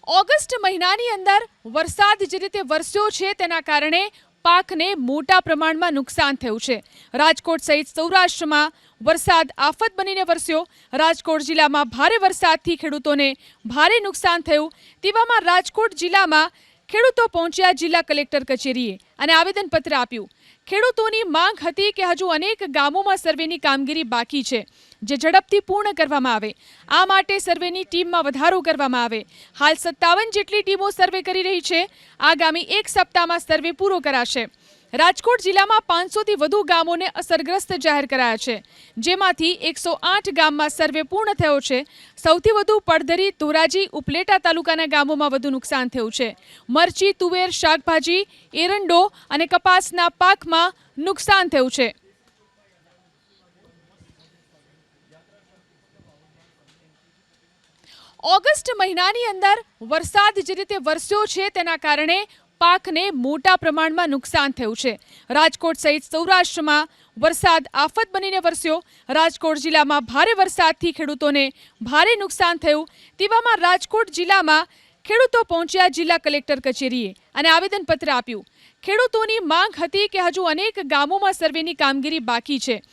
August મહિનાની અંદર વરસાદ જે રીતે વરસ્યો છે તેના કારણે પાકને મોટા પ્રમાણમાં નુકસાન થયું છે। રાજકોટ સહિત સૌરાષ્ટ્રમાં વરસાદ આફત બનીને વરસ્યો। રાજકોટ જિલ્લામાં ભારે વરસાદથી ખેડૂતોને ભારે નુકસાન થયું। તેવામાં રાજકોટ જિલ્લામાં ખેડૂતો પહોંચ્યા જિલ્લા કલેક્ટર કચેરીએ અને આવેદનપત્ર આપ્યું। ખેડૂતોની માંગ હતી કે હજુ અનેક ગામોમાં સર્વેની કામગીરી બાકી છે, જે ઝડપથી પૂર્ણ કરવામાં આવે। આ માટે સર્વેની ટીમમાં વધારો કરવામાં આવે। હાલ 57 જેટલી ટીમો સર્વે કરી રહી છે। આગામી એક સપ્તાહમાં સર્વે પૂરો કરાશે। રાજકોટ જિલ્લામાં 500થી વધુ ગામોને અસરગ્રસ્ત જાહેર કરાયા છે, જેમાંથી 108 ગામમાં સર્વે પૂર્ણ થયો છે। સૌથી વધુ પડધરી, ધોરાજી, ઉપલેટા તાલુકાના ગામોમાં વધુ નુકસાન થયું છે। મરચી, તુવેર, શાકભાજી, એરંડો અને કપાસના પાકમાં નુકસાન થયું છે। ઓગસ્ટ મહિનાની અંદર વરસાદ જે રીતે વરસ્યો છે તેના કારણે પાકને મોટા પ્રમાણમાં નુકસાન થયું છે। રાજકોટ સહિત સૌરાષ્ટ્રમાં વરસાદ આફત બનીને વરસ્યો। રાજકોટ જિલ્લામાં ભારે વરસાદથી ખેડૂતોને ભારે નુકસાન થયું। તેવામાં રાજકોટ જિલ્લામાં ખેડૂતો પહોંચ્યા જિલ્લા કલેક્ટર કચેરીએ અને આવેદનપત્ર આપ્યું। ખેડૂતોની માંગ હતી કે હજુ અનેક ગામોમાં સર્વેની કામગીરી બાકી છે,